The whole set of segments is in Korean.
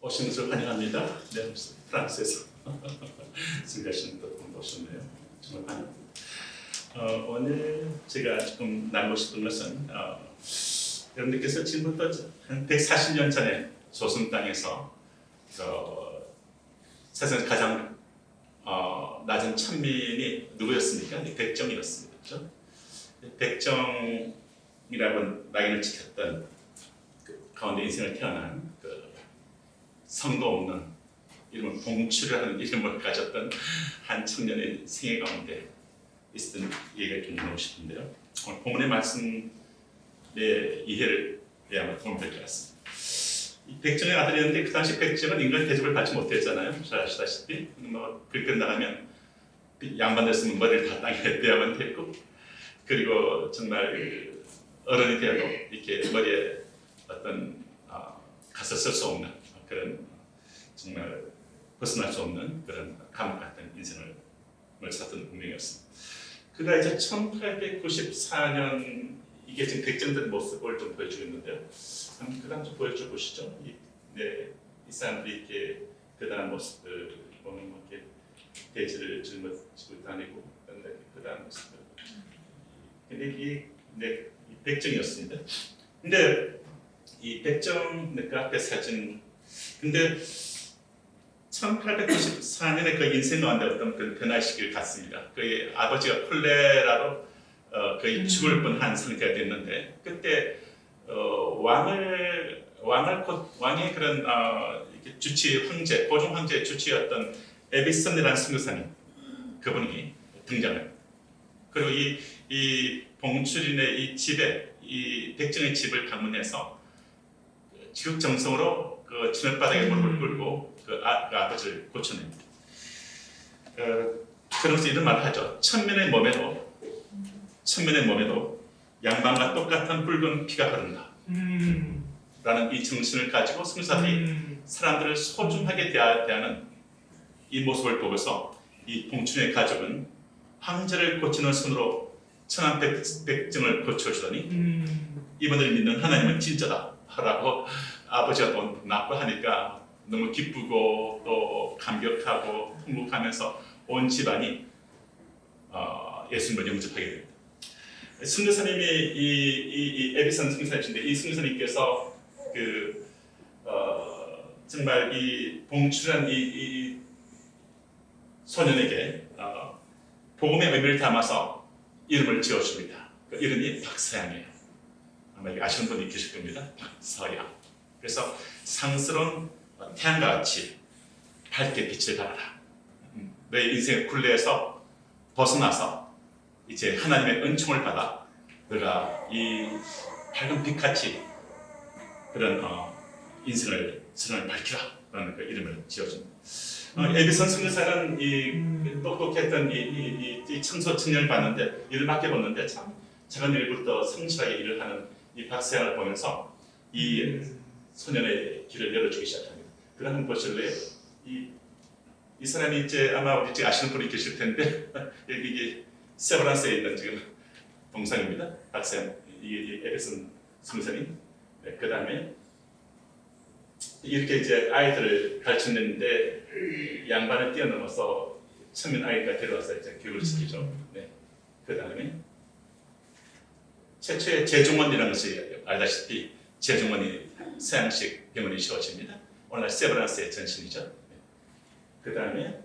오신 것을 환영합니다. 네, 프랑스에서 즐거우신 분 오셨네요. 정말 환영합니다. 오늘 제가 조금 나누고 싶은 것은 여러분들께서 지금부터 한 140년 전에 조선 땅에서 세상에서 가장 낮은 천민이 누구였습니까? 백정이었습니다. 그렇죠? 백정이라고 낙인을 찍혔던 그 가운데 인생을 태어난 성도 없는 이름을 봉출이라는 이름을 가졌던 한 청년의 생애 가운데 있었던 얘기를 좀 나누고 싶은데요. 오늘 본문의 말씀의 이해를 해야만 도움이 될 것 같습니다. 이 백정의 아들이었는데 그 당시 백정은 인간 대접을 받지 못했잖아요. 잘 아시다시피 글 끝나가면 양반됐으면 머리를 다 땅에 대야만 됐고, 그리고 정말 어른이 되어도 이렇게 머리에 어떤 가서 쓸 수 없는 그런 정말 벗어날 수 없는 그런 감옥 같은 인생을 살았던 운명이었습니다. 그가 이제 1894년 이게 지금 백정된 모습을 좀 보여주고 있는데요. 한번 그 다음 좀 보여줘 보시죠. 이 사람들이 이렇게 그다음 모습을 보면 이렇게 대지를 짊어지고 다니고 그다음 모습을. 근데 이 백정이었습니다. 근데 이 백정 그 앞에 사진. 근데 1894년에 그 인생 가운데 어떤 그 변화의 시기를 갔습니다. 그의 아버지가 콜레라로 거의 죽을 뻔한 상태가 됐는데, 그때 왕의 그런 주치 황제, 고종 황제의 주치였던 에비슨이라는 선교사님, 그분이 등장해요. 그리고 이 봉출인의 이 집에, 이 백정의 집을 방문해서 지극정성으로 그 진흙바닥에 무릎을 꿇고 그 아버지를 고쳐냅니다. 그러면서 이런 말을 하죠. 천민의 몸에도 양반과 똑같은 붉은 피가 흐른다. 라는 이 정신을 가지고 선교사들이 사람들을 소중하게 대하는 이 모습을 보고서 이 봉춘의 가족은 황제를 고치는 손으로 천한 백정을 고쳐주더니 이분들이 믿는 하나님은 진짜다 라고 아버지가 또 낳고 하니까 너무 기쁘고 또 감격하고 통곡하면서 온 집안이 예수님을 영접하게 됩니다. 선교사님이 이 에비슨 선교사님인데, 이 선교사님께서 정말 이 봉출한 이 소년에게 복음의 의미를 담아서 이름을 지어줍니다. 그 이름이 박서양이에요. 아마 아시는 분이 계실 겁니다. 박서양. 그래서 상스러운 태양과 같이 밝게 빛을 발하라. 내 인생의 굴레에서 벗어나서 이제 하나님의 은총을 받아 너가 이 밝은 빛같이 그런 인생을 밝히라라는 그 이름을 지어줍니다. 에비슨 선교사는 이 똑똑했던 이 청소 청년을 봤는데, 일을 맡겨봤는데 참 작은 일부터 성실하게 일을 하는 이 박서양을 보면서 이 소년의 길을 열어주기 시작합니다. 그럼 한번 보실래요? 이 사람이 이제 아마 우리 지금 아시는 분이 계실 텐데 여기 이게 세브란스에 있는 지금 동상입니다. 박서양, 이 에베슨 선교사님. 네, 그 다음에 이렇게 이제 아이들을 가르치는데 양반을 뛰어넘어서 천민 아이가 데려와서 이제 교육을 시키죠. 네. 그 다음에 최초의 재종원이라는 것이 알다시피 재종원이 서양식 병원이 세워집니다. 오늘날 세브란스의 전신이죠. 네. 그 다음에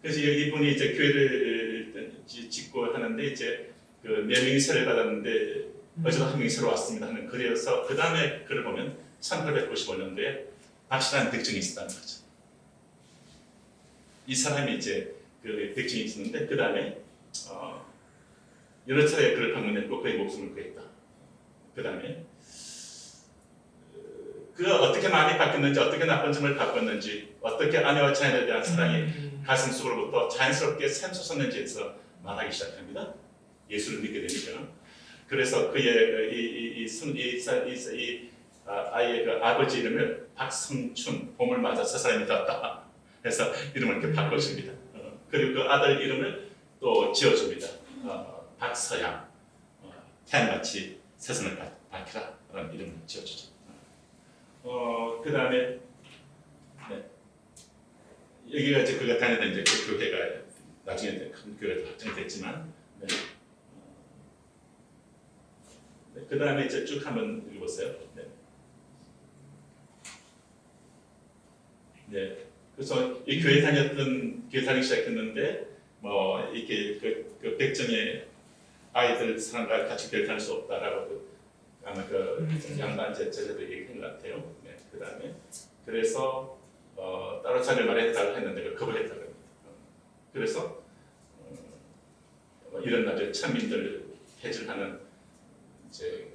그래서 이분이 이제 교회를 짓고 하는데 이제 그 4명이 세례를 받았는데 어제도 한 명이 새로 왔습니다 하는 글이어서, 그 다음에 글을 보면 1895년도에 박실한 백정이 있었다는 거죠. 이 사람이 이제 그 백정이 있었는데 그 다음에 여러 차례 그를 방문했고 그의 목숨을 구했다. 그 다음에 그가 어떻게 많이 바뀌었는지, 어떻게 나쁜 점을 바꿨는지, 어떻게 아내와 자녀에 대한 사랑이 가슴 속으로부터 자연스럽게 샘솟았는지에서 말하기 시작합니다. 예수를 믿게 되니까. 그래서 그의 아이의 그 아버지 이름을 박성춘, 봄을 맞아 저 사람이 되었다 해서 이름을 이렇게 바꿔줍니다. 그리고 그 아들 이름을 또 지어줍니다. 박서양, 태양같이 세상을 밝히라 라는 이름을 지어주죠. 그 다음에 네. 여기가 이제 그가 다니던 이제 그 교회가 나중에 이제 큰 교회로 확정됐지만 네. 네. 그 다음에 이제 쭉 한번 읽어보세요. 네. 네. 그래서 이 교회 다니기 시작했는데 뭐 이렇게 그 백정의 아이들 사람과 같이 교회 다닐 수 없다라고 아마 그 양반 제자도 얘기한 것 같아요. 네. 그 다음에 그래서 따로 자녀 말했다고 했는데 그걸 거부했다고 합니다. 그래서 이런 나중에 천민들 해질하는 이제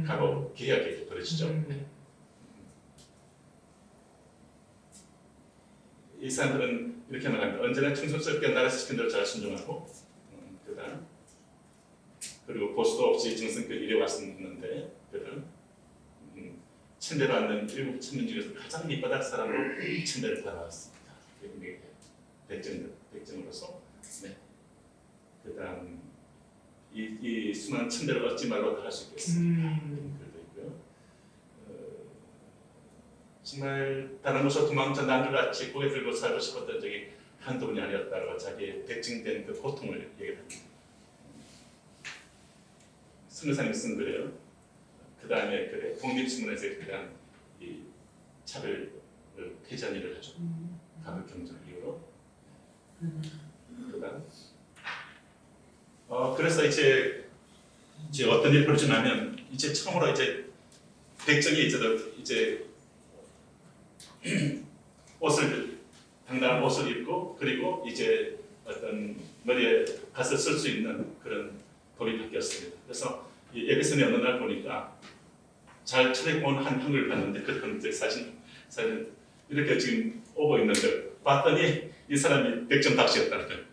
가고 계약이 벌어지죠. 이 사람들은 이렇게 말합니다. 언제나 충성스럽게 나라에서 시킨 대로 잘 순종하고 그다음 그리고 보수도 없이 정성껏 일해왔었는데 그들은 천대를 받는 일곱 천민 중에서 가장 밑바닥 사람으로 천대를 받아왔습니다. 백정으로서 네. 그다음 이 수많은 천대를 얻지 말로 할 수 있겠습니다. 글도 있고요. 정말 다른 곳으로 도망쳐 남들같이 고개 들고 살고 싶었던 적이 한두 번이 아니었다고 자기의 백증된 그 고통을 얘기합니다. 선교사님 쓴 글이에요. 그 다음에 그래 독립신문에서 그냥 이 차별을 폐지한 일을 하죠. 가격 경쟁 이후로. 그다음 그래서 이제 어떤 일이 벌어지냐면 이제 처음으로 이제 백정이 이제 옷을 당당한 옷을 입고 그리고 이제 어떤 머리에 가서 쓸 수 있는 그런 법이 바뀌었습니다. 그래서 예배선에 어느 날 보니까 잘 차려입고 온 한 형을 봤는데 그런 사진 이렇게 지금 오고 있는데 봤더니 이 사람이 백정박씨였다는 거예요.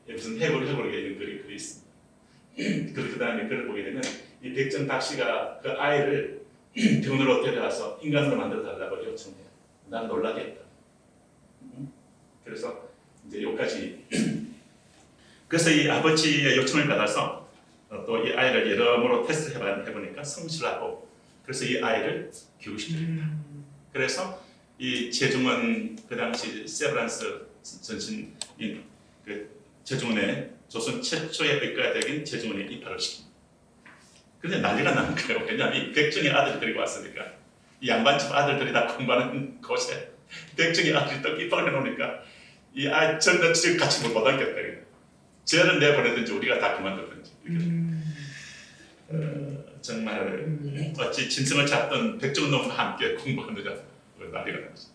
무슨 해골에 있는 글이 있습니다. 그 다음에 글을 보게 되면 이 백정박씨가 그 아이를 병으로 데려와서 인간으로 만들어 달라고 요청해요. 난 놀라게 했다. 그래서 이제 여기까지. 그래서 이 아버지의 요청을 받아서 또 이 아이를 여러모로 테스트 해보니까 성실하고 그래서 이 아이를 교육시킵니다. 그래서 이 제중원 그 당시 세브란스 전신인 그 제중원의 조선 최초의 의과대학인 제중원에 입학을 시킵니다. 근데 난리가 나는 거예요. 왜냐하면 이 백정의 아들이 데리고 왔으니까 이 양반집 아들들이 다 공부하는 곳에 백정의 아들이 또 입학을 해놓으니까 이 아이 전부 지금 같이 못 받았겠다. 쟤를 내보내든지 우리가 다 그만두든지 정말 어찌 진성을 찾던 백정놈과 함께 공부하느라 난리가 났죠.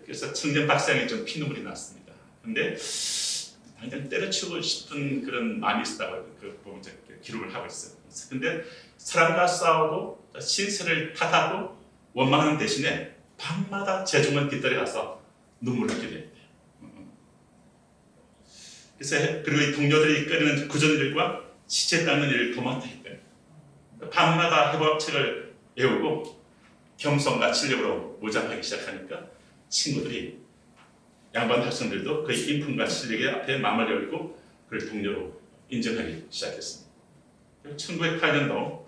그래서 청년 박사형이 좀 피눈물이 났습니다. 근데 당장 때려치우고 싶은 그런 마음이 있었다고 그 보면 기록을 하고 있어요. 근데 사람과 싸우고 신세를 탓하고 원망하는 대신에 밤마다 제중원 뒷뜰에 가서 눈물을 흘리게 됩니다. 그래서 그리고 이 동료들이 끓이는 구전일과 시체 닦는 일을 도맡아했대요. 밤마다 해법책을 외우고 겸손과 실력으로 무장하기 시작하니까 친구들이 양반 학생들도 그의 인품과 실력의 앞에 마음을 열고 그를 동료로 인정하기 시작했습니다. 1908년도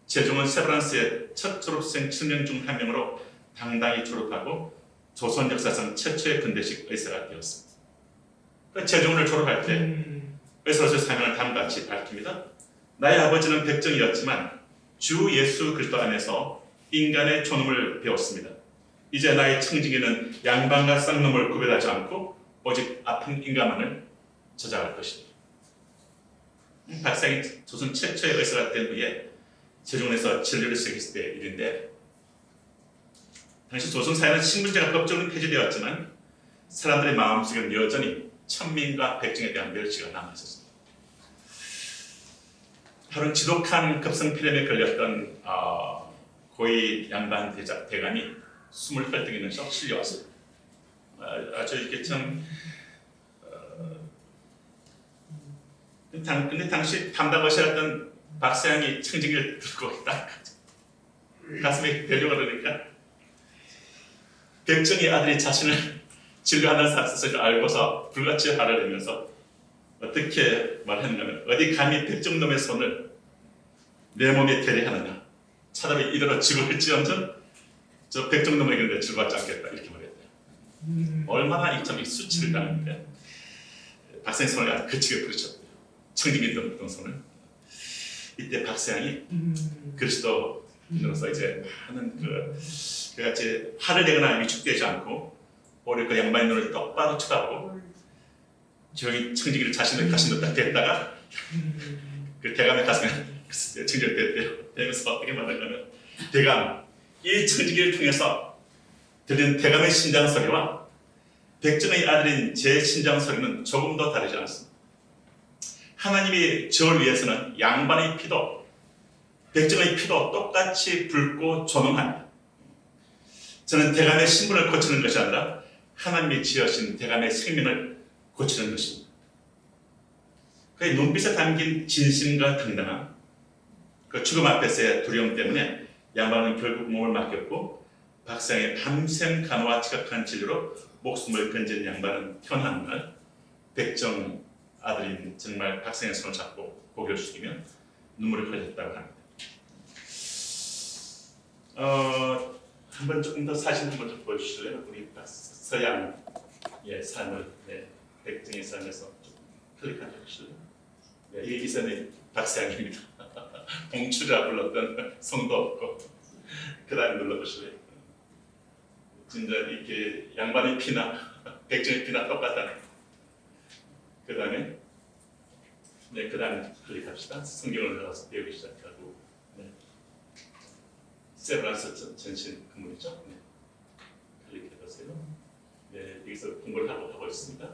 제중원 세브란스의 첫 졸업생 7명 중 한 명으로 당당히 졸업하고 조선 역사상 최초의 근대식 의사가 되었습니다. 제중원을 졸업할 때 의사로서의 사명을 다음과 같이 밝힙니다. 나의 아버지는 백정이었지만 주 예수 그리스도 안에서 인간의 존엄을 배웠습니다. 이제 나의 청지기는 양반과 쌍놈을 구별하지 않고 오직 아픈 인간만을 저장할 것이다. 박사이 조선 최초의 의사가 된 후에 제중원에서 진료를 시작했을 때 일인데 당시 조선 사회는 신분제가 법적으로 폐지되었지만 사람들의 마음속에는 여전히 천민과 백정에 대한 멸시가 남아있었습니다. 하루 지독한 급성폐렴에 걸렸던 고위 양반 대감이 숨을 헐떡이면서 실려왔어요. 아주 이렇게 참 근데 당시 담당하셨던 박사양이 청진기를 들고 딱 가슴에 대려고 그러니까 백정의 아들이 자신을 진료하는 사실을 알고서 불같이 화를 내면서 어떻게 말했냐면 어디 감히 백정놈의 손을 내 몸에 대리하느냐 차라리 이대로 죽을지언정 저 백정놈에게 내 죽어받지 않겠다 이렇게 말했대요. 얼마나 이참이 수치를 당했는데 박사의 손을 아주 거치게 부르쳤대요. 청지민동 손을. 이때 박사양이 그리스도인으로서 이제 하는 그가 이제 화를 내거나 위축되지 않고 오히려 그 양반의 눈을 똑바로 쳐다보고 조용히 청지기를 자신을 가슴에 딱 댔다가 그 대감의 가슴에 청정됐대요. 되면서 어떻게 말하냐면 대감, 이 청지기를 통해서 들리는 대감의 심장 소리와 백정의 아들인 제 심장 소리는 조금도 다르지 않습니다. 하나님이 저를 위해서는 양반의 피도 백정의 피도 똑같이 붉고 존엄합니다. 저는 대감의 신분을 고치는 것이 아니라 하나님이 지으신 대감의 생명을 고치는 것입니다. 그의 눈빛에 담긴 진심과 당당함, 그 죽음 앞에서의 두려움 때문에 양반은 결국 몸을 맡겼고 박사의 밤샘 간호와 지각한 진료로 목숨을 건진 양반은 현한 날 백정 아들인 정말 박사의 손을 잡고 고개를 숙이며 눈물을 흘렸다고 합니다. 한번 조금 더 사진 한번 좀 보여주실래요? 우리 서양의 삶을 백정의 삶에서 좀 클릭해 주실래요? 이 사람이 박사양입니다. 봉추라 불렀던 성도 없고 그 다음에 눌러보실래요? 진짜 이렇게 양반의 피나 백정의 피나 똑같다네. 그 다음에 그 다음에 클릭합시다. 성경을 나가서 배우기 시작하고 세브란스 전신 그물이죠. 클릭해보세요. 여기서 공부를 하고 있습니다.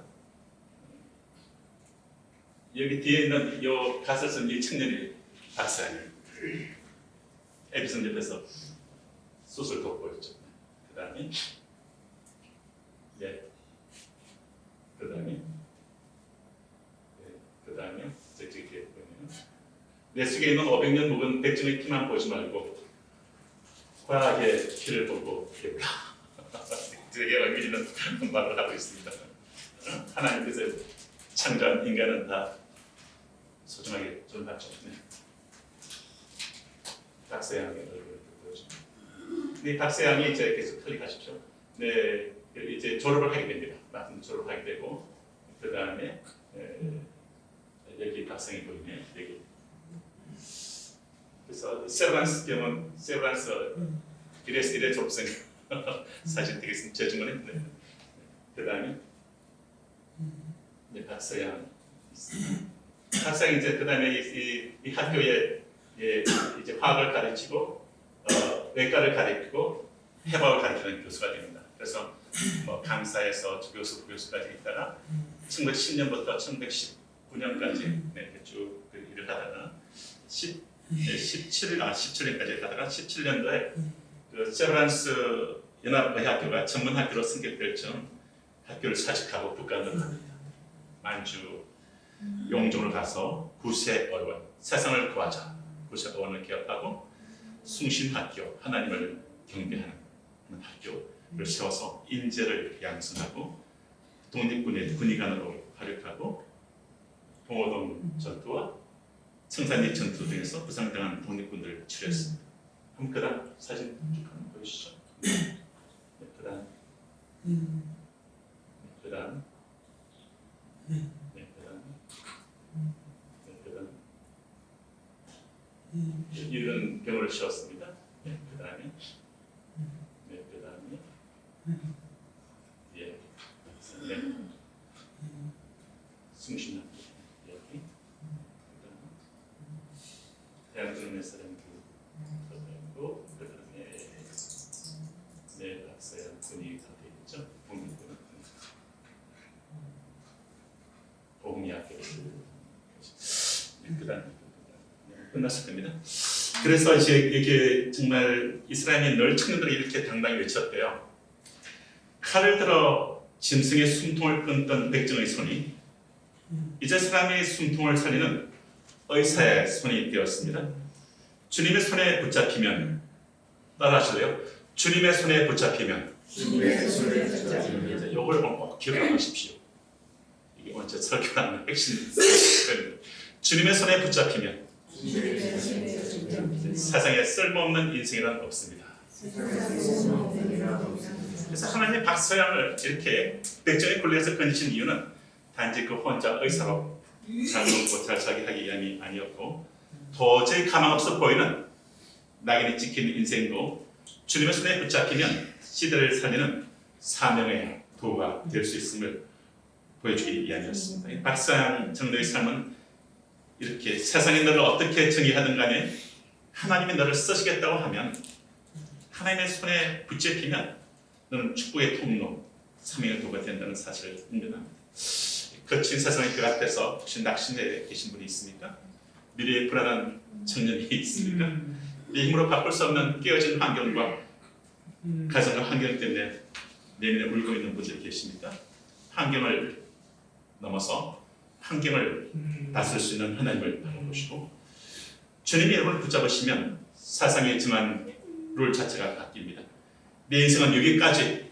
여기 뒤에 있는 이 가설선 이 청년이 박사예요. 에디슨 옆에서 수술 돕고 있죠. 그 다음에 그 다음에 저기 보면 내 속에 있는 500년 묵은 백정의 피만 보지 말고 과학의 피를 보고 배우라. 되게 의미 있는 말을 하고 있습니다. 하나님께서 창조한 인간은 다 소중하게 존중받죠. 박사양의 얼굴을 보여줘. 이 박사양이 이제 계속 클릭하십시오. 이제 졸업을 하게 됩니다. 맞은 졸업을 하게 되고 그 다음에 여기 박사양이 보이네. 여기. 그래서 세브란스 경은 세브란스 이래 졸업생 사진 되겠습니다. 제주문에. 그 다음에 박사양. 박사양이 이제 그 다음에 이 학교에 이제 화학을 가르치고 외과를 가르치고 해부학을 가르치는 교수가 됩니다. 그래서 강사에서 주교수, 부교수까지 있다가 1910년부터 1919년까지 쭉 일을 하다가 17년까지 하다가 17년도에 그 세브란스 연합의학교가 전문학교로 승격될 점 학교를 사직하고 북한으로 만주 용종을 가서 구세어원 세상을 구하자 구세어원을 개업하고 숭신학교 하나님을 경배하는 학교를 세워서 인재를 양성하고 독립군의 군의관으로 활약하고 봉오동 전투와 청산리 전투 등에서 부상당한 독립군들을 치료했습니다. 그럼 그다음 사진 쭉 한번 보여주시죠. 그다음 이런 병을 씌웠습니다. 그 다음에 숭신학교 여기 대한민국의 사람 있고 그 다음에 박사양 군이 다 되어 있죠. 국민군 보험의학교 그 다음에 끝났을 겁니다. 그래서 이제 이게 정말 이스라엘이 늘 청년들이 이렇게 당당히 외쳤대요. 칼을 들어 짐승의 숨통을 끊던 백정의 손이 이제 사람의 숨통을 살리는 의사의 손이 되었습니다. 주님의 손에 붙잡히면 따라하실래요? 주님의 손에 붙잡히면 이걸 꼭 기억하십시오. 이게 먼저 설교하는 핵심. 주님의 손에 붙잡히면 세상에 쓸모없는 인생이란 없습니다. 그래서 하나님의 박서양을 이렇게 백정의 굴레에서 건지신 이유는 단지 그 혼자 의사로 잘 먹고 잘 살게 하기 위함이 아니었고, 도저히 가망 없어 보이는 낙인이 찍힌 인생도 주님의 손에 붙잡히면 시대를 살리는 사명의 도구가 될 수 있음을 보여주기 위함이었습니다. 박서양 장로의 삶은 이렇게 세상이 너를 어떻게 정의하든 간에 하나님이 너를 쓰시겠다고 하면, 하나님의 손에 붙잡히면 너는 축복의 통로, 사명의 도구가 된다는 사실을 인정합니다. 거친 세상의 그 앞에서 혹시 낙심해 계신 분이 있습니까? 미래에 불안한 청년이 있습니까? 네 힘으로 바꿀 수 없는 깨어진 환경과 가정과 환경 때문에 내면에 울고 있는 분들이 계십니까? 환경을 넘어서 환경을 다스릴 수 있는 하나님을 바라보시고, 주님이 여러분을 붙잡으시면 세상에 정한 룰 자체가 바뀝니다. 내 인생은 여기까지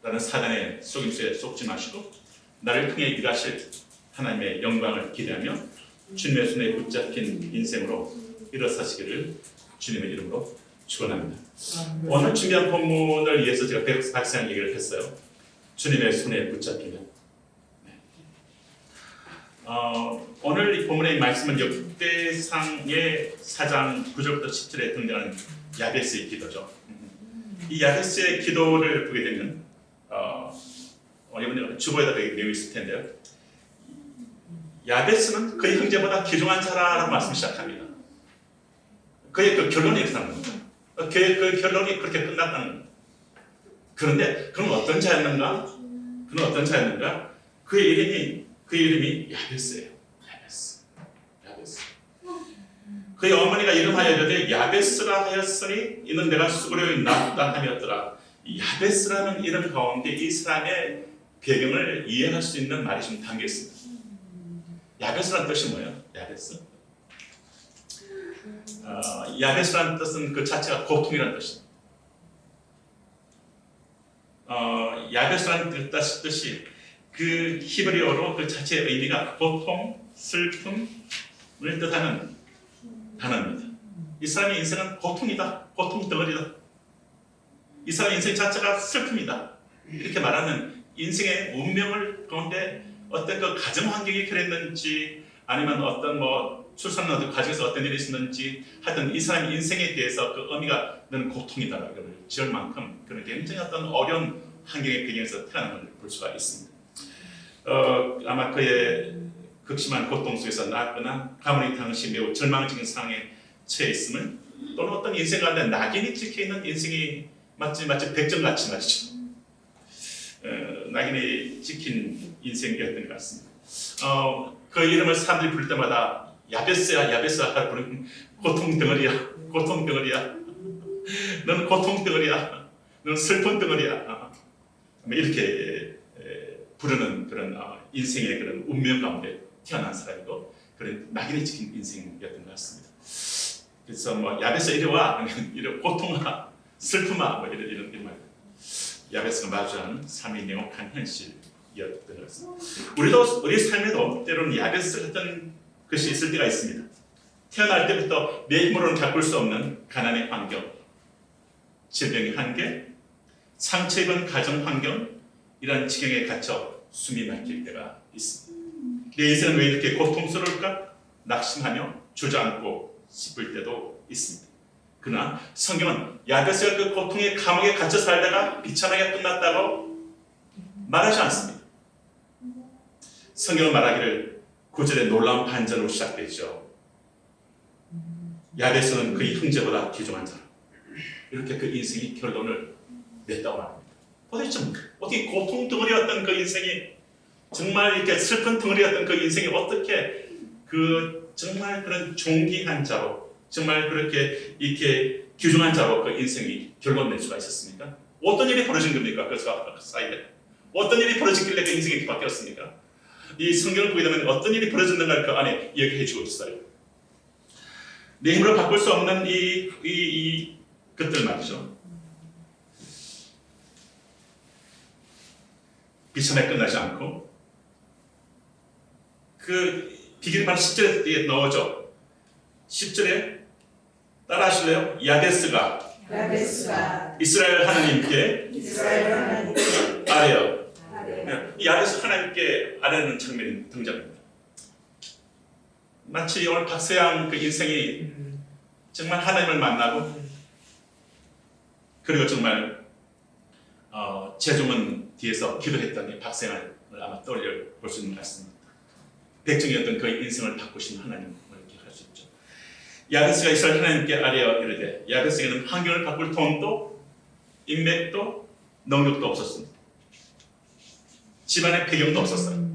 라는 사단의 속임수에 속지 마시고 나를 통해 일하실 하나님의 영광을 기대하며 주님의 손에 붙잡힌 인생으로 일어서시기를 주님의 이름으로 축원합니다. 오늘 준비한 본문을 위해서 제가 박사님 얘기를 했어요. 주님의 손에 붙잡히면. 오늘 이 본문의 말씀은 역대상의 4장 9절부터 10절에 등장하는 야베스의 기도죠. 이 야베스의 기도를 보게 되면 이번에 주보에다가 내용이 있을 텐데요. 야베스는 그의 형제보다 귀중한 자라라고 말씀 시작합니다. 그의 그 결론이 이렇게 나는 겁니다. 그 결론이 그렇게 끝났다는 겁니다. 그런데 그는 어떤 자였는가? 그의 이름이 야베스예요. 야베스. 그의 어머니가 이름하여 이르되 야베스라 하였으니 이는 내가 수고로 낳았다 하였더라. 야베스라는 이름 가운데 이 사람의 배경을 이해할 수 있는 말이 좀 담겨 있습니다. 야베스라는 뜻이 뭐예요? 야베스라는 뜻은 그 자체가 고통이라는 뜻입니다. 야베스라는 뜻이 그 히브리어로 그 자체의 의미가 고통, 슬픔을 뜻하는 단어입니다. 이 사람의 인생은 고통이다, 고통 덩어리다. 이 사람의 인생 자체가 슬픔이다. 이렇게 말하는 인생의 운명을 가운데 어떤 그 가정 환경이 그랬는지, 아니면 어떤 출산을 가정에서 어떤 일이 있었는지, 하여튼 이 사람의 인생에 대해서 그 의미가 너는 고통이다라고 지을 만큼 그런 굉장히 어떤 어려운 환경의 배경에서 태어난 걸 볼 수가 있습니다. 아마 그의 극심한 고통 속에서 낳았거나 가문이 당시 매우 절망적인 상황에 처해 있음을, 또는 어떤 인생 가운데 낙인이 찍혀있는 인생이 마치 백정같이 말이죠. 낙인이 찍힌 인생이었던 것 같습니다. 그 이름을 사람들이 부를 때마다 야베스야 하고 부르는 고통 덩어리야. 너는 고통 덩어리야. 너는 슬픈 덩어리야. 이렇게 부르는 그런 인생의 그런 운명 가운데 태어난 사람이고, 그런 낙인이 찍힌 인생이었던 것 같습니다. 그래서 야베스 이리 와, 이런 고통아, 슬픔아, 이런 말. 야베스가 마주하는 삶의 냉혹한 현실이었던 것 같습니다. 우리 삶에도 때로는 야베스 같은 것이 있을 때가 있습니다. 태어날 때부터 내 힘으로는 바꿀 수 없는 가난의 환경, 질병의 한계, 상처 입은 가정 환경, 이런 지경에 갇혀 숨이 막힐 때가 있습니다. 내 인생은 왜 이렇게 고통스러울까? 낙심하며 주저앉고 싶을 때도 있습니다. 그러나 성경은 야베스가 그 고통의 감옥에 갇혀 살다가 비참하게 끝났다고 말하지 않습니다. 성경은 말하기를 9절에 놀라운 반전으로 시작되죠. 야베스는 그의 형제보다 귀중한 자라. 이렇게 그 인생이 결론을 냈다고 말합니다. 도대체 어떻게 고통 덩어리였던 그 인생이, 정말 이렇게 슬픈 덩어리였던 그 인생이 어떻게 그 정말 그런 존귀한 자로, 정말 그렇게 이렇게 귀중한 자로 그 인생이 결론 낼 수가 있었습니까? 어떤 일이 벌어진 겁니까? 그 사이에 어떤 일이 벌어졌길래 그 인생이 이렇게 바뀌었습니까? 이 성경을 보게 되면 어떤 일이 벌어졌는가를 그 안에 이야기해 주고 있어요. 내 힘으로 바꿀 수 없는 이 것들 말이죠. 비참하게 끝나지 않고, 그 비결이 바로 10절에 넣어져. 10절에 따라하실래요? 야베스가 야베스가 이스라엘 하나님께 이스라엘 하나님께 아뢰어. 아뢰어. 이 야베스 하나님께 아뢰는 장면이 등장합니다. 마치 오늘 박서양 그 인생이 정말 하나님을 만나고 그리고 정말 제중은 뒤에서 기도했더니 박서양을 아마 떠올려 볼 수 있는 것 같습니다. 백정이었던 그의 인생을 바꾸신 하나님을 기억할 수 있죠. 야베스가 이스라엘 하나님께 아뢰어 이르되 야베스에게는 환경을 바꿀 돈도 인맥도 능력도 없었습니다. 집안의 배경도 없었어요.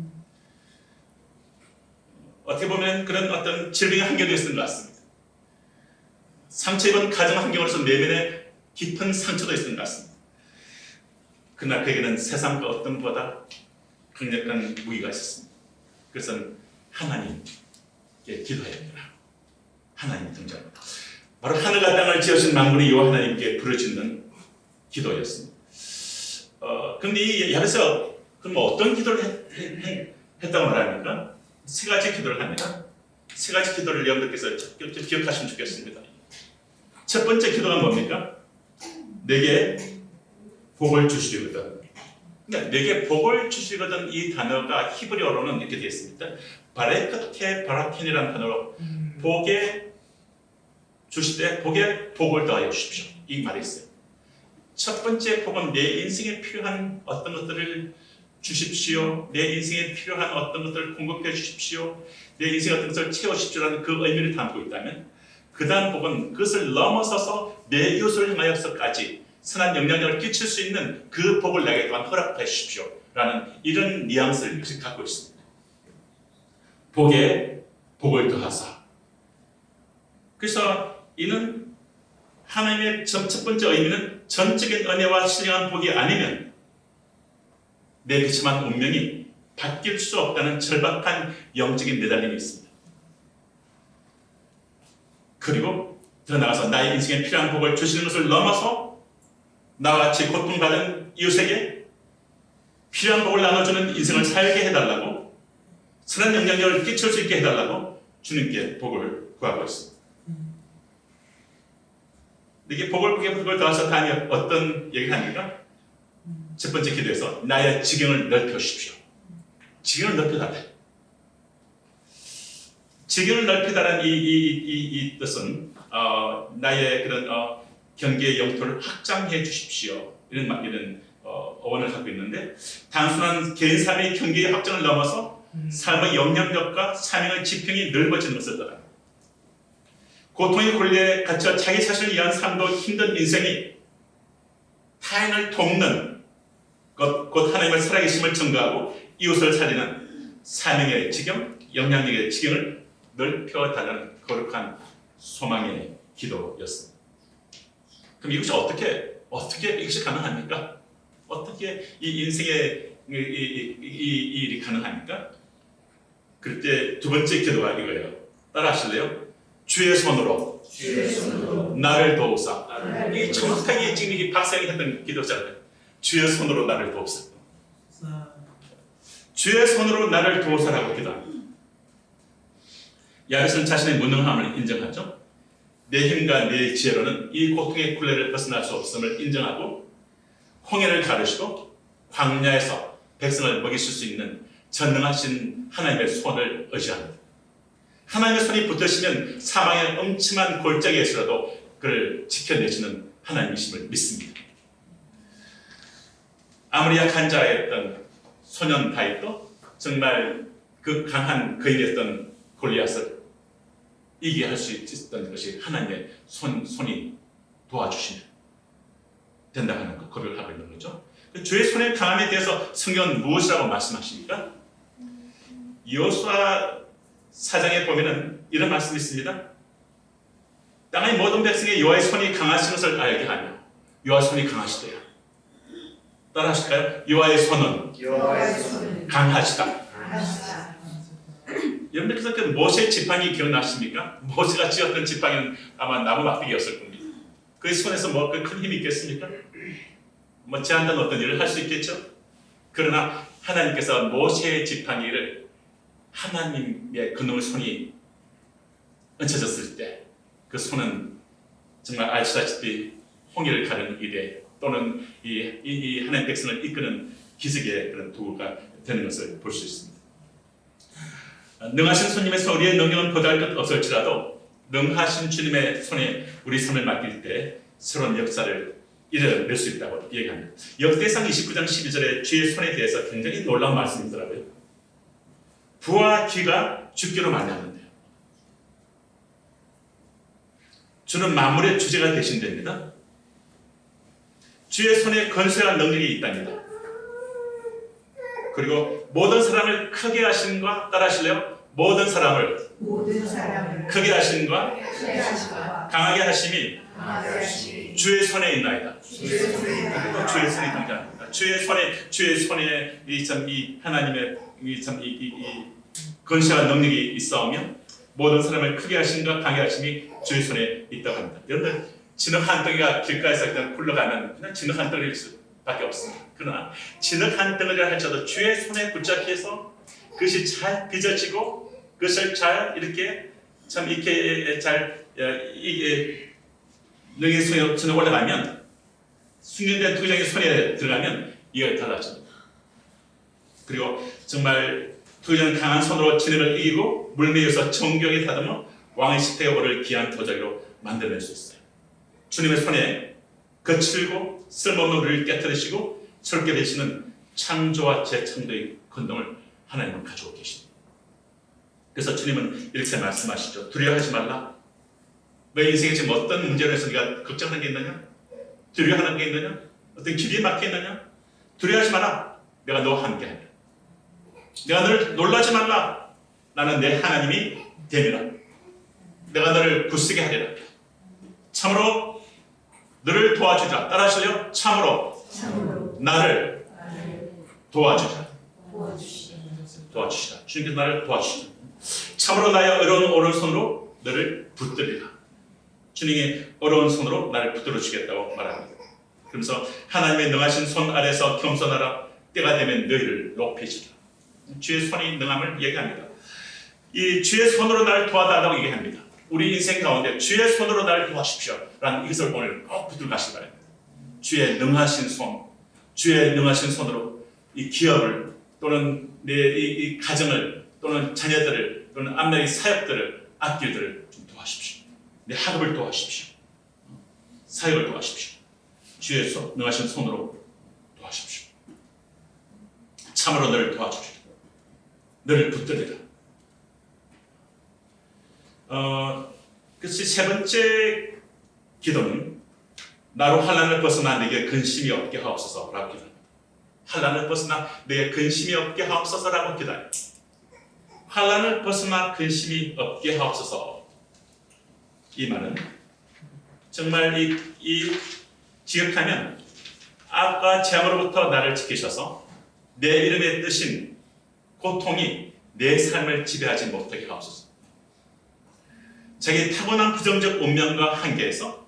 어떻게 보면 그런 어떤 질병의 환경도 있었던 것 같습니다. 상처 입은 가정 환경으로서 내면에 깊은 상처도 있었던 것 같습니다. 그러나 그에게는 세상과 어떤 것보다 강력한 무기가 있었습니다. 그래서 하나님께 기도했더라. 하나님이 등장합니다. 바로 하늘과 땅을 지으신 만군의 여호와 하나님께 부르짖는 기도였습니다. 그런데 이 야베스가 그럼 어떤 기도를 했다고 말합니까? 세 가지 기도를 합니다. 세 가지 기도를 여러분들께서 기억하시면 좋겠습니다. 첫 번째 기도가 뭡니까? 내게 복을 주시리거든. 그러니까 내게 복을 주시거든 이 단어가 히브리어로는 이렇게 되어 있습니다. 바레크테 바라켄이라는 단어로 복에 주시되 복에 복을 더하여 주십시오. 이 말이 있어요. 첫 번째 복은 내 인생에 필요한 어떤 것들을 주십시오. 내 인생에 필요한 어떤 것들을 공급해 주십시오. 내 인생의 어떤 것을 채우십시오라는 그 의미를 담고 있다면 그 다음 복은 그것을 넘어서서 내 이웃을 향하여서까지 선한 영향력을 끼칠 수 있는 그 복을 내게 또한 허락해 주십시오 라는 이런 뉘앙스를 이것이 갖고 있습니다. 복에 복을 더하사. 그래서 이는 하나님의 첫 번째 의미는 전적인 은혜와 신령한 복이 아니면 내 비참한 운명이 바뀔 수 없다는 절박한 영적인 내달림이 있습니다. 그리고 더 나아가서 나의 인생에 필요한 복을 주시는 것을 넘어서 나와 같이 고통받은 이웃에게 필요한 복을 나눠주는 인생을 살게 해달라고 선한 영향력을 끼칠 수 있게 해달라고 주님께 복을 구하고 있습니다. 이게 복을 더해서 다니 어떤 얘기를 합니까? 첫 번째 기도에서 나의 지경을 넓혀 주십시오. 지경을 넓혀달라. 지경을 넓히다라는 이 뜻은 나의 그런 경계의 영토를 확장해 주십시오. 이런 어원을 갖고 있는데 단순한 개인 삶의 경계의 확장을 넘어서 삶의 영향력과 사명의 지평이 넓어지는 것을 뜻합니다. 고통의 굴레에 갇혀 자기 자신을 위한 삶도 힘든 인생이 타인을 돕는 것, 곧 하나님의 살아계심을 증거하고 이웃을 살리는 사명의 지경, 영향력의 지경을 넓혀달라는 거룩한 소망의 기도였습니다. 그럼 이것이 어떻게 이것이 가능합니까? 어떻게 이 인생의 이 일이 가능합니까? 그럴 때 두 번째 기도가 이거예요. 따라하실래요? 주의 손으로 나를 도우사. 이 정확하게 지금 이 박사님이 했던 기도잖아요. 주의 손으로 나를 도우사. 주의 손으로 나를 도우사라고 기도합니다. 야베스는 자신의 무능함을 인정하죠. 내 힘과 내 지혜로는 이 고통의 굴레를 벗어날 수 없음을 인정하고 홍해를 가르시고 광야에서 백성을 먹이실 수 있는 전능하신 하나님의 손을 의지합니다. 하나님의 손이 붙으시면 사망의 엄침한 골짜기에서라도 그를 지켜내시는 하나님이심을 믿습니다. 아무리 약한 자였던 소년 다윗도 정말 그 강한 거인이었던 골리앗을 이기게 할 수 있었던 것이 하나님의 손이 도와주시면 된다는 것 고백을 하고 있는 거죠. 주의 손의 강함에 대해서 성경은 무엇이라고 말씀하십니까? 여호수아 4장에 보면은 이런 말씀이 있습니다. 땅의 모든 백성이 여호와의 손이 강하신 것을 알게 하며 여호와의 손이 강하시도다. 따라하실까요? 여호와의 손은 강하시다. 여러분들께서 그 모세 지팡이 기억나십니까? 모세가 지었던 지팡이는 아마 나무 막대기였을 겁니다. 그 손에서 뭐 그 큰 힘이 있겠습니까? 뭐 제한된 어떤 일을 할 수 있겠죠? 그러나 하나님께서 모세의 지팡이를 하나님의 그놈의 손이 얹혀졌을 때 그 손은 정말 아시다시피 홍해를 가르는 이래 또는 이 하나님 백성을 이끄는 기적의 그런 도구가 되는 것을 볼 수 있습니다. 능하신 주님의 우리의 능력은 보잘것 없을지라도 능하신 주님의 손에 우리 삶을 맡길 때 새로운 역사를 이뤄낼 수 있다고 얘기합니다. 역대상 29장 12절에 주의 손에 대해서 굉장히 놀라운 말씀이더라고요. 부와 귀가 주께로 말미암는데요. 주는 만물의 주제가 되신답니다. 주의 손에 권세와 능력이 있답니다. 그리고 모든 사람을 크게 하심과 따라하실래요? 모든 사람을 크게 하심과 강하게 하심이 주의 손에 있나이다. 주의 손에 등장합니다. 주의 손에 이 하나님의 이 권세와 능력이 있사오며 모든 사람을 크게 하심과 강하게 하심이 주의 손에 있다고 합니다. 여러분, 진흙 한 덩이가 길가에서 그냥 굴러가면 그냥 진흙 한 덩이일 수밖에 없습니다. 그러나 진흙 한 덩이를 할지라도 주의 손에 붙잡혀서 그것이 잘 빚어지고 그것을 잘 이렇게 잘 능의 손에 올라가면 숙련된 투기장의 손에 들어가면 이가 달라집니다. 그리고 정말 투기장은 강한 손으로 진흙을 이기고 물매여서 정경에 다듬어 왕의 식대에 오를 귀한 도자기로 만들어낼 수 있어요. 주님의 손에 거칠고 쓸모없는 우리를 깨뜨리시고 새롭게 되시는 창조와 재창조의 권능을 하나님은 가지고 계십니다. 그래서 주님은 이렇게 말씀하시죠. 두려워하지 말라. 너의 인생에 지금 어떤 문제로 해서 네가 걱정하는 게 있느냐? 두려워하는 게 있느냐? 어떤 길이 막혀 있느냐? 두려워하지 마라. 내가 너와 함께하리라. 내가 너를 놀라지 말라. 나는 내 하나님이 됨이라. 내가 너를 굳세게 하리라. 참으로 너를 도와주리라. 따라하실래요? 참으로 나를 도와주리라. 도와주시라. 주님께서 나를 도와주시라. 참으로 나의 어려운 오른손으로 너를 붙들리라. 주님이 어려운 손으로 나를 붙들어 주겠다고 말합니다. 그러면서 하나님의 능하신 손 아래서 겸손하라. 때가 되면 너희를 높이시라. 주의 손이 능함을 얘기합니다. 이 주의 손으로 나를 도와달라고 얘기합니다. 우리 인생 가운데 주의 손으로 나를 도와십시오 라는 이것을 오늘 꼭 붙들고 가시기 바랍니다. 주의 능하신 손, 주의 능하신 손으로 이 기업을 또는 내 이 가정을 또는 자녀들을 또는 앞날의 사역들을 앞길들을 좀 도와십시오. 내 학업을 도와십시오. 사역을 도와십시오. 주의 능하신 손으로 도와십시오. 참으로 너를 도와주리라. 너를 붙들리라. 그래서 세 번째 기도는 나로 환난을 벗어나 내게 근심이 없게 하옵소서라고 기도합니다. 환난을 벗어나 내게 근심이 없게 하옵소서라고 기도합니다. 환난을 벗어나 근심이 없게 하옵소서. 이 말은 정말 이 지극하면 악과 재앙으로부터 나를 지키셔서 내 이름에 뜨신 고통이 내 삶을 지배하지 못하게 하옵소서. 자기 타고난 부정적 운명과 한계에서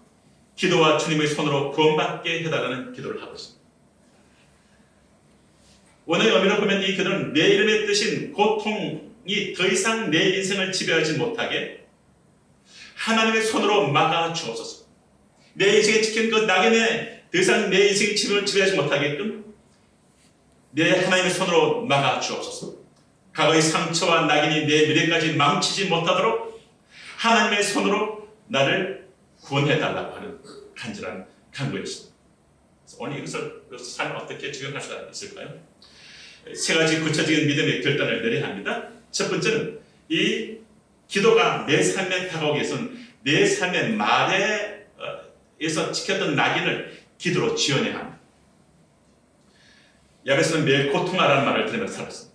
기도와 주님의 손으로 구원받게 해달라는 기도를 하고 있습니다. 원어의 의미로 보면 이 기도는 내 이름에 뜨신 고통이 더 이상 내 인생을 지배하지 못하게 하나님의 손으로 막아 주옵소서. 내 인생에 찍힌 그 낙인에 더 이상 내 인생의 지배하지 못하게끔 내 하나님의 손으로 막아 주옵소서. 과거의 상처와 낙인이 내 미래까지 망치지 못하도록 하나님의 손으로 나를 구원해달라고 하는 간절한 간구였습니다. 오늘 이것을 삶을 어떻게 적용할 수 있을까요? 세 가지 구체적인 믿음의 결단을 내려야 합니다. 첫 번째는 이 기도가 내 삶에 다가오기 위해서는 내 삶의 말에서 지켰던 낙인을 기도로 지어내야 합니다. 야베스는 매일 고통하라는 말을 들으면서 살았습니다.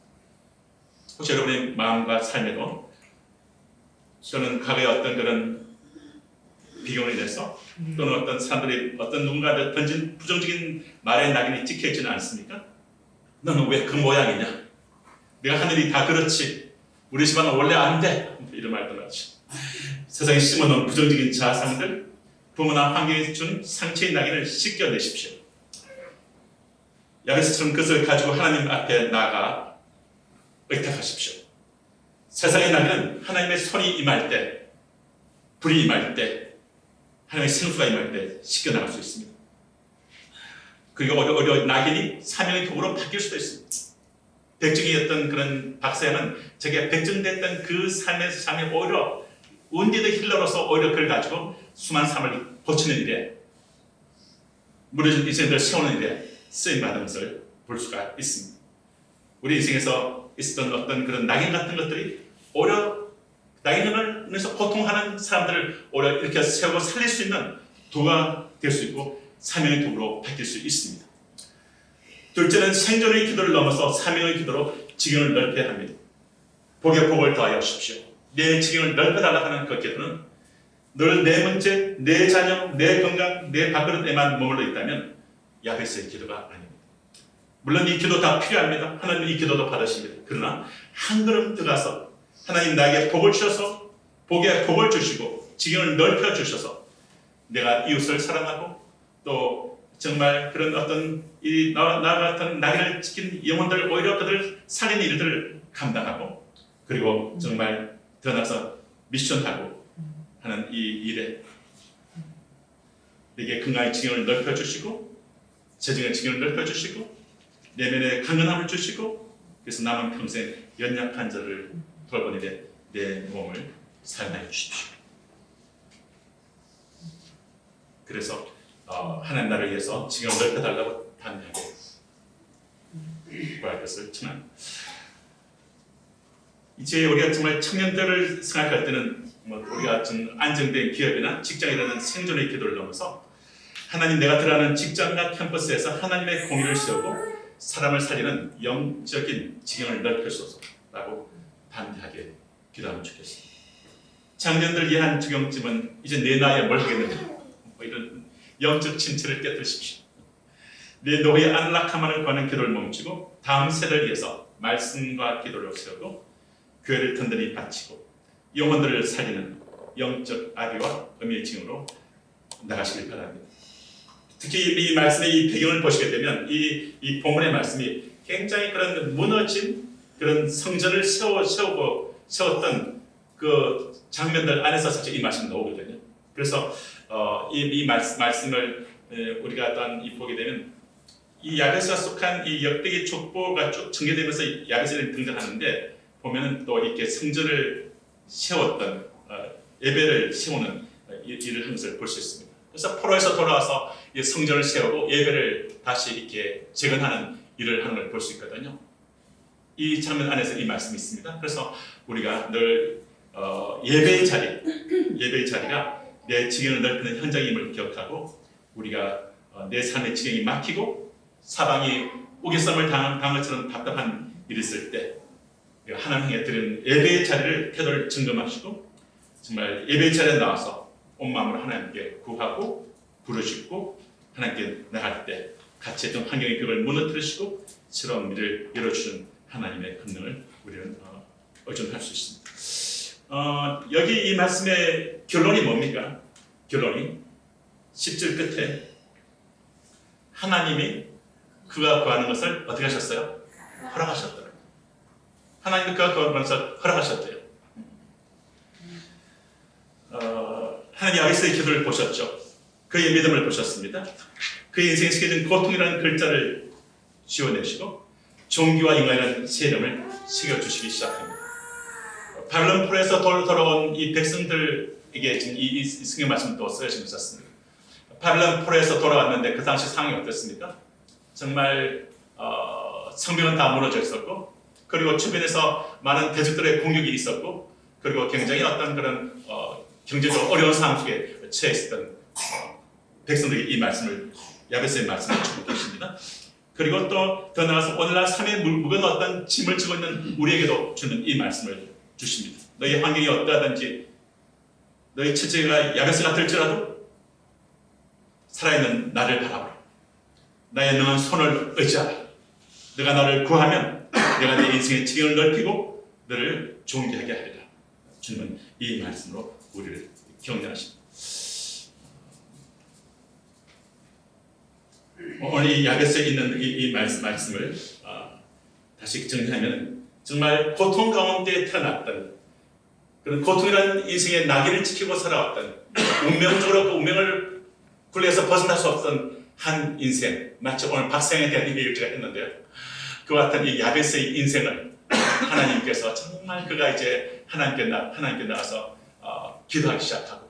혹시 여러분의 마음과 삶에도 또는 과거에 어떤 그런 비경으로 인해서 또는 어떤 사람들이 어떤 누군가한테 던진 부정적인 말의 낙인이 찍혀있지는 않습니까? 너는 왜 그 모양이냐? 내가 하늘이 다 그렇지. 우리 집안은 원래 안 돼. 이런 말도 나오죠. 세상에 심어놓은 부정적인 자아상들, 부모나 환경에 준 상처의 낙인을 씻겨내십시오. 야베스처럼 그것을 가지고 하나님 앞에 나아가 의탁하십시오. 세상의 낙인은 하나님의 손이 임할 때, 불이 임할 때, 하나님의 생수가 임할 때 씻겨 나갈 수 있습니다. 그리고 오히려 낙인이 사명의 도구로 바뀔 수도 있습니다. 백정이었던 그런 박사야는 자기가 백정됐던 그 삶에 오히려 운디드 힐러로서 오히려 그걸 가지고 수많은 삶을 고치는 일에 무너진 인생들을 세우는 일에 쓰임받은 것을 볼 수가 있습니다. 우리 인생에서 있었던 어떤 그런 낙인 같은 것들이 오히려 낙인을 인해서 고통하는 사람들을 오히려 이렇게 세우고 살릴 수 있는 도구가 될 수 있고 사명의 도구로 바뀔 수 있습니다. 둘째는 생존의 기도를 넘어서 사명의 기도로 지경을 넓혀야 합니다. 복에 복을 더하여 주십시오. 내 지경을 넓혀달라고 하는 그 기도는 늘 내 문제, 내 자녀, 내 건강, 내 밥그릇에만 머물러 있다면 야베스의 기도가 아닙니다. 물론 이 기도 다 필요합니다. 하나님 이 기도도 받으십니다. 그러나 한 걸음 들어가서 하나님 나에게 복을 주셔서 복에 복을 주시고 지경을 넓혀 주셔서 내가 이웃을 사랑하고 또 정말 그런 어떤 나 같은 낙인을 지킨 영혼들 오히려 그들 살리는 일들을 감당하고 그리고 정말 드러나서 미션하고 하는 이 일에 내게 건강의 지경을 넓혀 주시고 재정의 지경을 넓혀 주시고 내면의 강건함을 주시고 그래서 남은 평생 연약한 자를 돌보는 일에 내 몸을 사용하여 주십시오. 그래서 하나님 나를 위해서 지경을 넓혀달라고 단호하게 구할 것을 청합니다. 이제 우리가 정말 청년들을 생각할 때는 우리가 좀 안정된 기업이나 직장이라는 생존의 기도를 넘어서 하나님 내가 들어가는 직장과 캠퍼스에서 하나님의 공의를 세우고 사람을 살리는 영적인 지경을 넓혀주소서라고 담대하게 기도하면 좋겠습니다. 청년들 위한 적용점은 이제 내 나이에 뭘 하겠느냐 이런 영적 침체를 깨뜨리십시오. 내 노후의 안락함을 구하는 기도를 멈추고 다음 세대를 위해서 말씀과 기도를 세우고 교회를 든든히 바치고 영혼들을 살리는 영적 아비와 의미의 징으로 나가시길 바랍니다. 특히 이 말씀의 이 배경을 보시게 되면 이 본문의 말씀이 굉장히 그런 무너진 그런 성전을 세웠던 그 장면들 안에서 사실 이 말씀이 나오거든요. 그래서 이 말씀을 우리가 또 보게 되면 이 야베스가 속한 이 역대기 족보가 쭉 전개되면서 야베스는 등장하는데 보면은 또 이렇게 성전을 세웠던 예배를 세우는 일을 하는 것을 볼 수 있습니다. 그래서 포로에서 돌아와서 이 성전을 세우고 예배를 다시 이렇게 재건하는 일을 하는 걸 볼 수 있거든요. 이 장면 안에서 이 말씀이 있습니다. 그래서 우리가 늘 예배의 자리가 내 지경을 넓히는 현장임을 기억하고 우리가 내 삶의 지경이 막히고 사방이 우겨쌈을 당한 것처럼 답답한 일이 있을 때 하나님께 드리는 예배의 자리를 태도를 점검하시고 정말 예배의 자리에 나와서 온 마음으로 하나님께 구하고 부르짖고 하나님께 나갈 때 같이 했던 환경의 벽을 무너뜨리시고 새로운 미래를 열어주는 하나님의 권능을 우리는 의존할 수 있습니다. 여기 이 말씀의 결론이 뭡니까? 결론이 10절 끝에 하나님이 그가 구하는 것을 어떻게 하셨어요? 허락하셨더라고요. 하나님이 그가 구하는 것을 허락하셨대요. 하나님 야베스의 기도를 보셨죠. 그의 믿음을 보셨습니다. 그의 인생에 새겨진 고통이라는 글자를 지워내시고 종기와 인간이라는 새 이름을 새겨주시기 시작합니다. 바벨론포로에서 돌아온 이 백성들에게 지금 이 성경 말씀을 또 쓰여진 것같습니다. 바벨론포로에서 돌아왔는데 그 당시 상황이 어땠습니까? 정말 성벽은 다 무너져 있었고 그리고 주변에서 많은 대적들의 공격이 있었고 그리고 굉장히 어떤 그런 경제적으로 어려운 상황 속에 처해 있었던 백성들이 이 말씀을 야베스의 말씀을 주고 계십니다. 그리고 또 더 나아가서 오늘날 삶의 무거운 어떤 짐을 지고 있는 우리에게도 주는 이 말씀을 주십니다. 너희 환경이 어떠하든지 너희 처지가 야베스가 될지라도 살아있는 나를 바라보라. 나의 능한 손을 의지하라. 내가 너를 구하면 내가 네 인생의 지경을 넓히고 너를 존귀하게 하리라. 주님은 이 말씀으로 우리를 격려하십니다. 오늘 이 야베스에 있는 이 말씀을 다시 정리하면 정말 고통 가운데 태어났던 그런 고통이라는 인생의 낙인을 지키고 살아왔던 운명적으로 그 운명을 굴레에서 벗어날 수 없던 한 인생, 마치 오늘 박사형에 대한 얘기를 제가 했는데요. 그와 같은 이 야베스의 인생을 하나님께서 정말 그가 이제 하나님께 나가서 기도하기 시작하고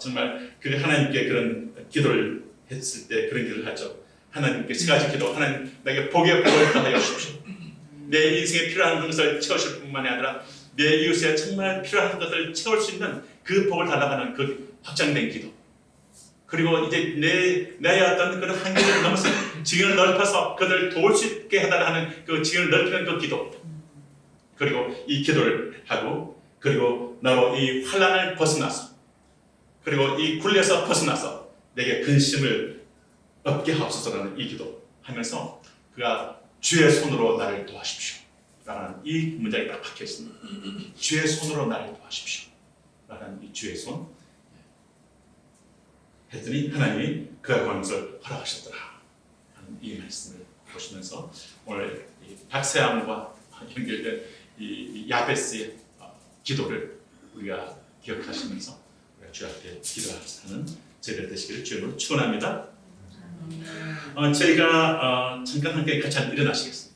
정말 그 하나님께 그런 기도를 했을 때 그런 기도를 하죠. 하나님께 세 가지 기도. 하나님 내게 복의 복을 더하여 주십시오. 내 인생에 필요한 것을 채우실 뿐만이 아니라 내 이웃에 정말 필요한 것을 채울 수 있는 그 복을 달라고 하는 그 확장된 기도. 그리고 이제 내 어떤 그런 한계를 넘어서 지경을 넓혀서 그들을 도울 수 있게 해달라 하는 그 지경을 넓히는 그 기도. 그리고 이 기도를 하고 그리고 나로 이 환난을 벗어나서 그리고 이 굴레에서 벗어나서 내게 근심을 없게 하옵소서라는 이 기도 하면서 그가 주의 손으로 나를 도와십시오 라는 이 문장이 딱 박혀 있습니다. 주의 손으로 나를 도와십시오 라는 이 주의 손 했더니 하나님이 그가 구하는 것을 허락하셨더라 하는 이 말씀을 보시면서 오늘 이 박세암과 연결된 이 야베스의 기도를 우리가 기억하시면서 우리가 주 앞에 기도하는 저희들 되시기를 주님으로 축원합니다. 저희가 잠깐 함께 같이 일어나시겠습니다.